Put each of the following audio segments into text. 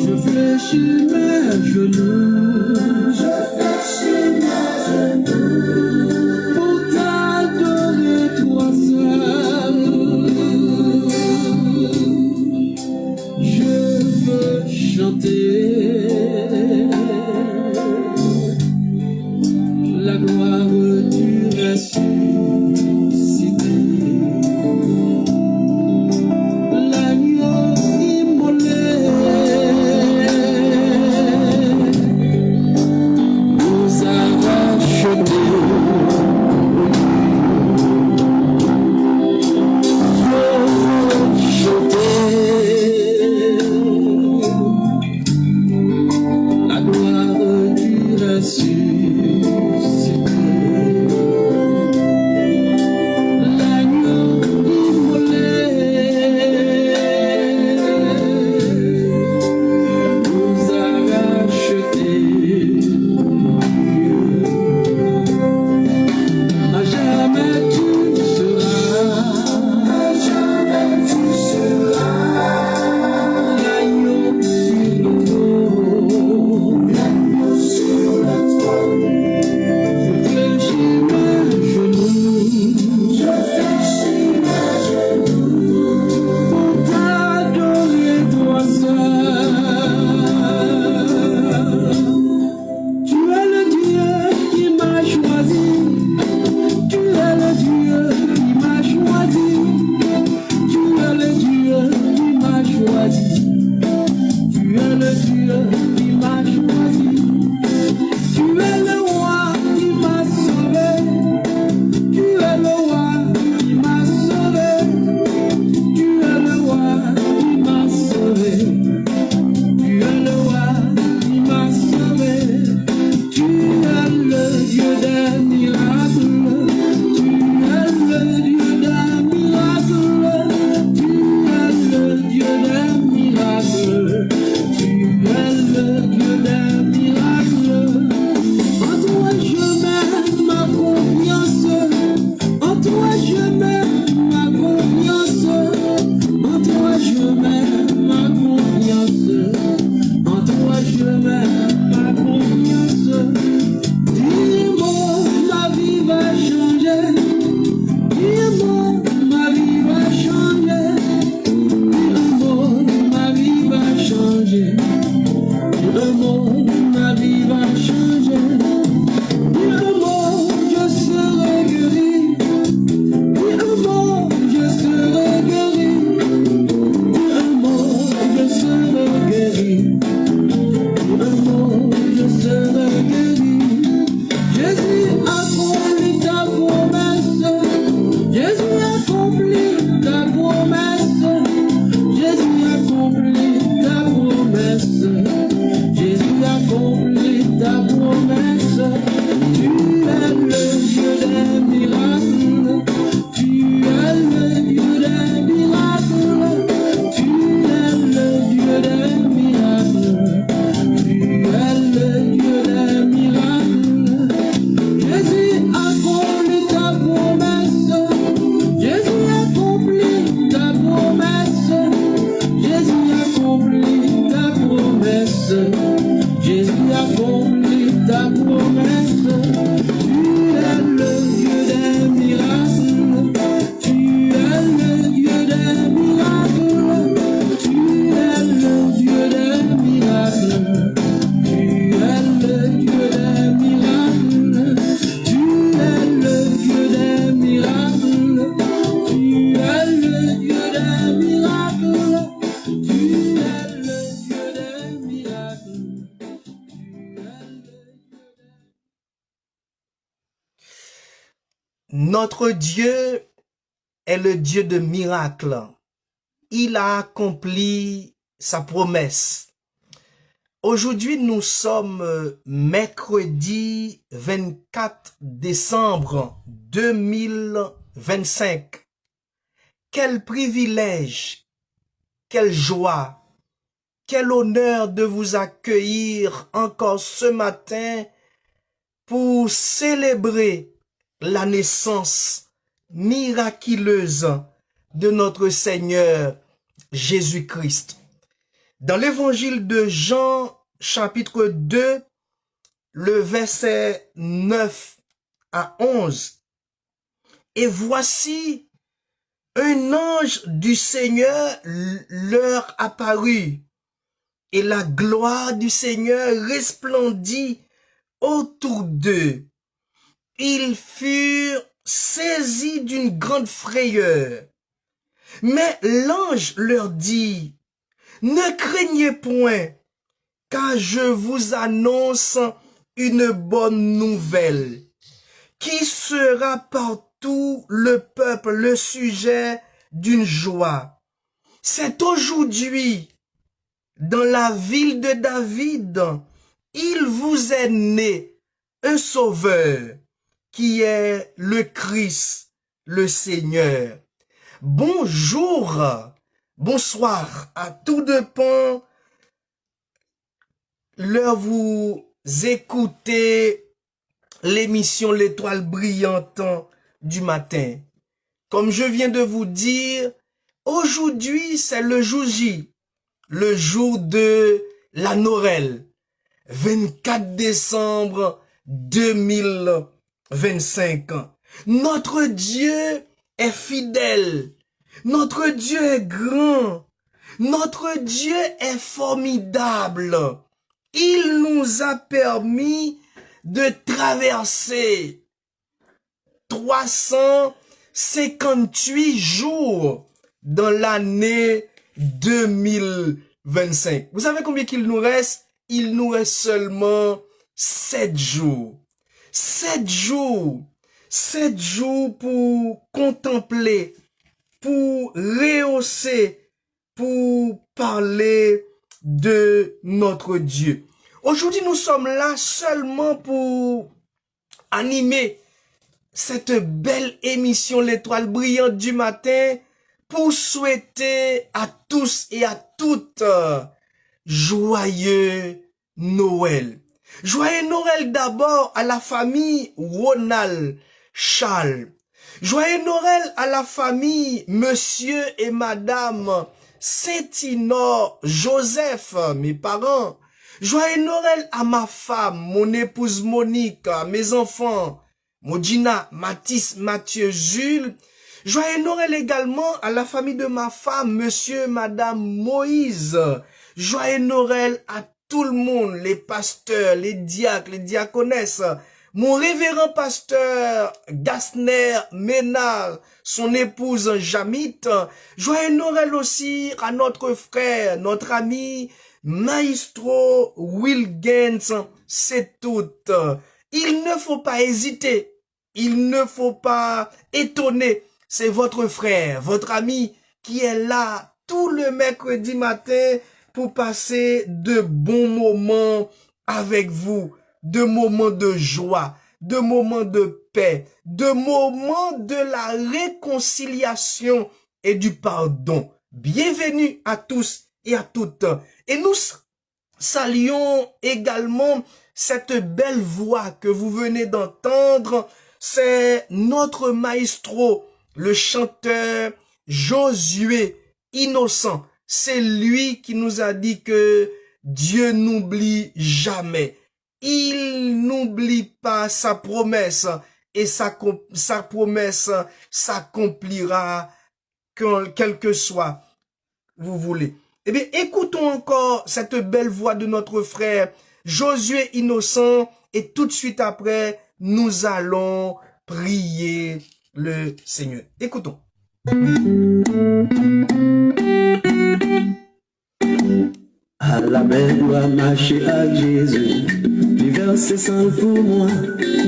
Je fléchis mes genoux, pour t'adorer toi seul. Je veux chanter la gloire du ressuscité. L'agneau immolé nous a rachetés. La gloire du ressuscité. L'agneau immolé nous a rachetés. À jamais tu seras l'agneau sur le trône. Je fléchis mes genoux pour t'adorer toi seul. Tu es le Dieu qui m'a choisi. Tu es le Dieu qui m'a choisi. Tu es le Dieu qui m'a choisi. Tu es le Dieu qui m'a choisi. Tu es le roi qui m'a sauvé. Tu es le roi qui m'a sauvé. Tu es le roi qui m'a sauvé. Tu es le roi qui m'a sauvé. Tu es le Dieu des miracles. Tu es le Dieu des miracles. Tu es le Dieu des miracles. Tu es le Dieu des miracles. En toi je mets ma confiance. En toi je mets ma confiance. En toi je mets ma confiance. En toi je mets ma confiance. Dis-moi, ma vie va changer. Dis-moi, ma vie va changer. Dis-moi, ma vie va changer. Dis-moi, ma vie va changer. Dis-moi, je serai guéri. Dis-moi, je serai guéri. Dis-moi, je serai guéri. Dis-moi, je serai guéri. Jésus accomplit ta promesse. Jésus accomplit ta promesse. Jésus accomplit ta promesse. Jésus accomplit ta promesse. Tu es le Dieu des miracles. Tu es le Dieu des miracles. Tu es le Dieu des miracles. Tu es le Dieu des miracles. Jésus accomplit ta promesse. Jésus accomplit ta promesse. Jésus accomplit ta promesse. Jésus accomplit ta promesse. Tu es le Dieu des miracles. Tu es le Dieu des miracles. Tu es le Dieu des miracles. Tu es le Dieu des miracles. Tu es le Dieu des miracles. Tu es le Dieu des miracles. Tu es le Dieu des miracles. Notre Dieu est le Dieu de miracles. Il a accompli sa promesse. Aujourd'hui, nous sommes mercredi 24 décembre 2025. Quel privilège, quelle joie, quel honneur de vous accueillir encore ce matin pour célébrer la naissance miraculeuse de notre Seigneur Jésus-Christ. Dans l'évangile de Jean, chapitre 2, le verset 9 à 11. Et voici, un ange du Seigneur leur apparut, et la gloire du Seigneur resplendit autour d'eux. Ils furent saisis d'une grande frayeur. Mais l'ange leur dit, ne craignez point, car je vous annonce une bonne nouvelle, qui sera partout le peuple, le sujet d'une joie. C'est aujourd'hui, dans la ville de David, il vous est né un sauveur, qui est le Christ, le Seigneur. Bonjour, bonsoir, à tout dépend l'heure vous écoutez l'émission L'Étoile brillante du matin. Comme je viens de vous dire, aujourd'hui c'est le jour J, le jour de la Noël, 24 décembre 2025. Notre Dieu est fidèle, notre Dieu est grand, notre Dieu est formidable. Il nous a permis de traverser 358 jours dans l'année 2025. Vous savez combien qu'il nous reste? Il nous reste seulement 7 jours. 7 jours. 7 jours pour contempler, pour rehausser, pour parler de notre Dieu. Aujourd'hui, nous sommes là seulement pour animer cette belle émission L'Étoile brillante du matin, pour souhaiter à tous et à toutes joyeux Noël. Joyeux Noël d'abord à la famille Ronald Charles. Joyeux Noël à la famille Monsieur et Madame Saint-Inor Joseph, mes parents. Joyeux Noël à ma femme, mon épouse Monique, mes enfants, Modina, Mathis, Mathieu, Jules. Joyeux Noël également à la famille de ma femme, Monsieur et Madame Moïse. Joyeux Noël à tout le monde, les pasteurs, les diacres, les diaconesses, mon révérend pasteur Gasner Ménard, son épouse Jamit. Joyeux Noël aussi à notre frère, notre ami, Maestro Wilgens, c'est tout. Il ne faut pas hésiter, il ne faut pas étonner. C'est votre frère, votre ami qui est là tout le mercredi matin pour passer de bons moments avec vous, de moments de joie, de moments de paix, de moments de la réconciliation et du pardon. Bienvenue à tous et à toutes. Et nous saluons également cette belle voix que vous venez d'entendre. C'est notre maestro, le chanteur Josué Innocent. C'est lui qui nous a dit que Dieu n'oublie jamais. Il n'oublie pas sa promesse et sa promesse s'accomplira quel que soit vous voulez. Eh bien, écoutons encore cette belle voix de notre frère Josué Innocent et tout de suite après, nous allons prier le Seigneur. Écoutons. À la belle doit marcher à Jésus, verser sang pour moi,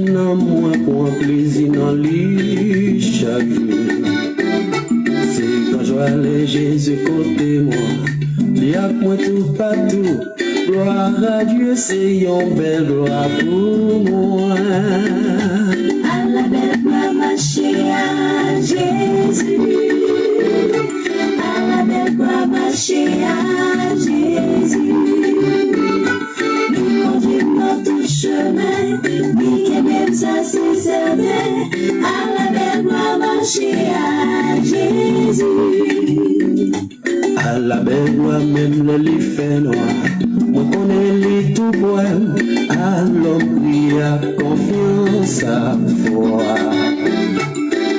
non moi pour un plaisir dans lui chaque jour. C'est quand je vois les Jésus côté moi, il y a point tout partout, gloire à Dieu, c'est une belle gloire pour moi. À la belle doit marcher à Jésus. Doit marcher à Jésus, nous conduit notre chemin, nous qui même ça c'est certain. À la belle doit marcher à Jésus, à À la belle loi, même le lit fait noir. Moi connais les tout poème. À l'homme qui a confiance à foi.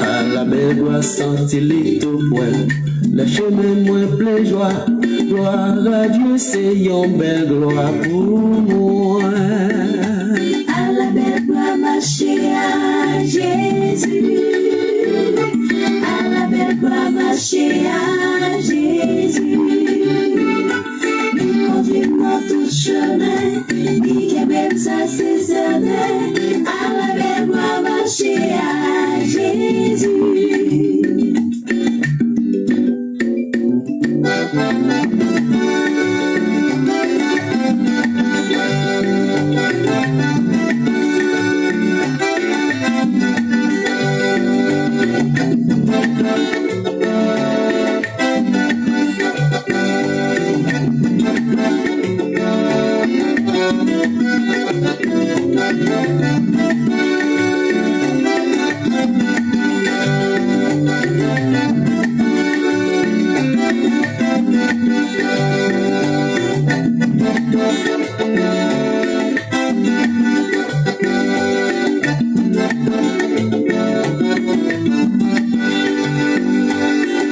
À la belle loi, sentir les tout poème. Le chemin moins plein joie. Gloire à Dieu, c'est une belle gloire pour moi. À la belle gloire, marcher à Jésus. À la belle gloire, marcher à Jésus. Il conduit dans tout chemin, dit que même ça c'est certain. À la belle gloire, marcher à Jésus.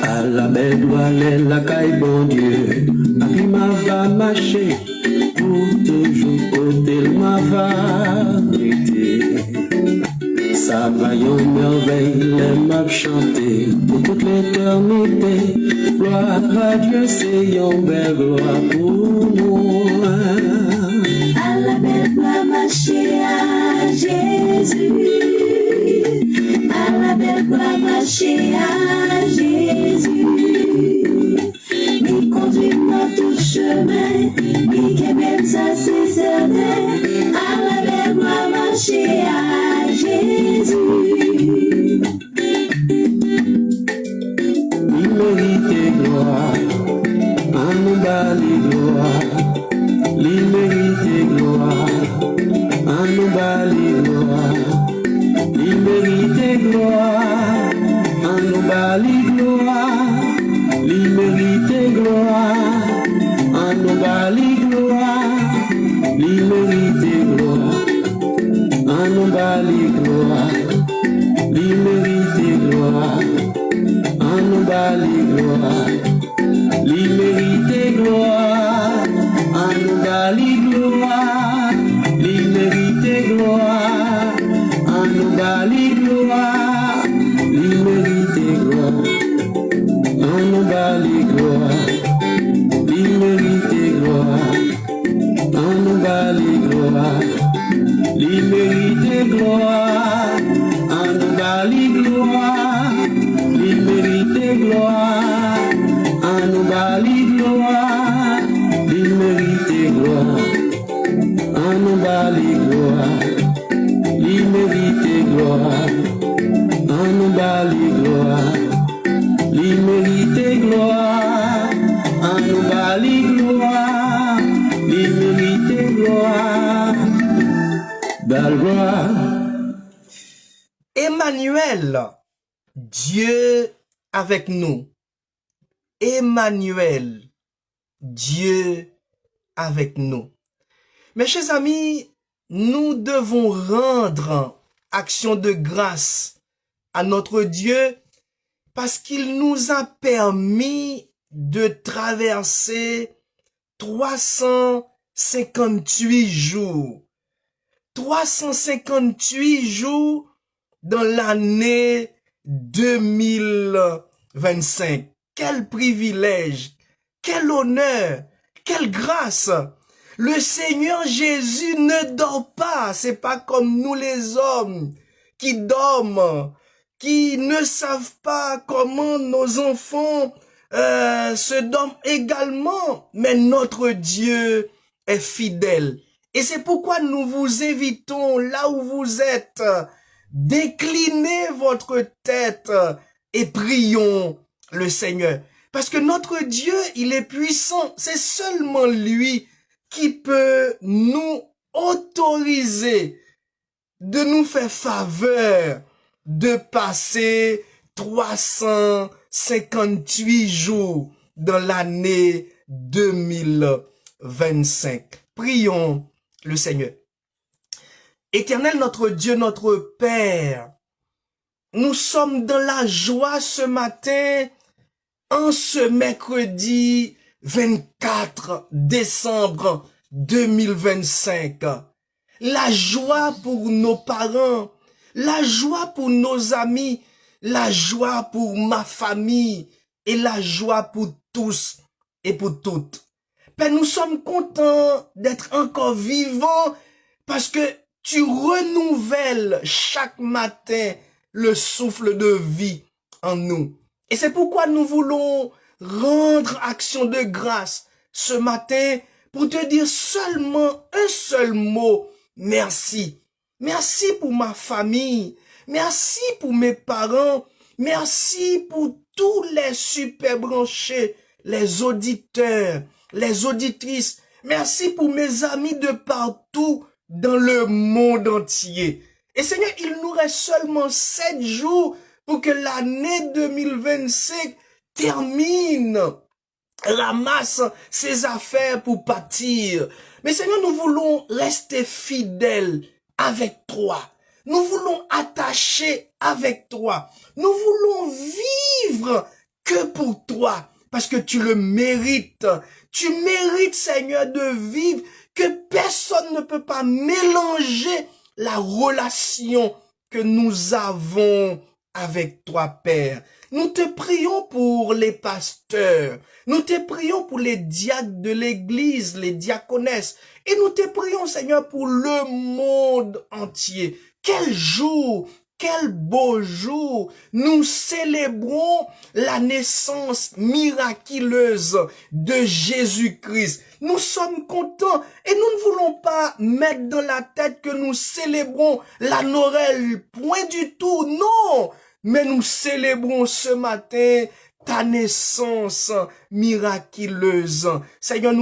À la belle gloire, la caille, bon Dieu. À qui ma va marcher pour toujours côté ma vérité. Ça va yon merveille, les m'a chanter pour toute l'éternité. Gloire à Dieu, c'est yon belle gloire pour moi. À la belle gloire, marcher à Jésus. À la belle gloire, marcher à Jésus. Il conduit dans tout chemin, dit que même ça c'est certain. À la belle gloire, marcher à Jésus. Il mérite gloire, à nous bali gloire. Il mérite gloire, à nous bali gloire. Il mérite gloire, à nous bali gloire. Il mérite gloire, à nous bali gloire. Il mérite gloire, à nous bali gloire. Il mérite gloire, à nous bali gloire. Il mérite gloire, à nous bali gloire. Il mérite gloire, à nous bali gloire. Il mérite gloire, à nous bali gloire. Il mérite gloire, à nous bali gloire. Il mérite gloire, à nous bali gloire. Il mérite gloire, à nous bali gloire. Il mérite gloire, à nous bali gloire. Il mérite gloire, à nous bali gloire. Il mérite gloire, à nous bali gloire. Il mérite gloire, belle gloire. Emmanuel, Dieu avec nous. Emmanuel, Dieu avec nous. Mes chers amis, nous devons rendre action de grâce à notre Dieu parce qu'il nous a permis de traverser 358 jours. 358 jours dans l'année 2025. Quel privilège, quel honneur, quelle grâce. Le Seigneur Jésus ne dort pas. C'est pas comme nous les hommes qui dorment, qui ne savent pas comment nos enfants se dorment également. Mais notre Dieu est fidèle. Et c'est pourquoi nous vous invitons là où vous êtes. Déclinez votre tête et prions le Seigneur. Parce que notre Dieu, il est puissant. C'est seulement lui qui peut nous autoriser de nous faire faveur de passer 358 jours dans l'année 2025. Prions le Seigneur. Éternel notre Dieu, notre Père, nous sommes dans la joie ce matin, en ce mercredi 24 décembre 2025. La joie pour nos parents, la joie pour nos amis, la joie pour ma famille et la joie pour tous et pour toutes. Père, nous sommes contents d'être encore vivants parce que tu renouvelles chaque matin le souffle de vie en nous. Et c'est pourquoi nous voulons rendre action de grâce ce matin pour te dire seulement un seul mot, merci. Merci pour ma famille, merci pour mes parents, merci pour tous les super branchés, les auditeurs, les auditrices. Merci pour mes amis de partout dans le monde entier. Et Seigneur, il nous reste seulement 7 jours pour que l'année 2025 termine, ramasse ses affaires pour partir. Mais Seigneur, nous voulons rester fidèles avec toi. Nous voulons attacher avec toi. Nous voulons vivre que pour toi, parce que tu le mérites. Tu mérites, Seigneur, de vivre, que personne ne peut pas mélanger la relation que nous avons avec toi, Père. Nous te prions pour les pasteurs. Nous te prions pour les diacres de l'église, les diaconesses. Et nous te prions, Seigneur, pour le monde entier. Quel jour, quel beau jour. Nous célébrons la naissance miraculeuse de Jésus-Christ. Nous sommes contents et nous ne voulons pas mettre dans la tête que nous célébrons la Noël. Point du tout, non. Mais nous célébrons ce matin ta naissance miraculeuse. Seigneur, nous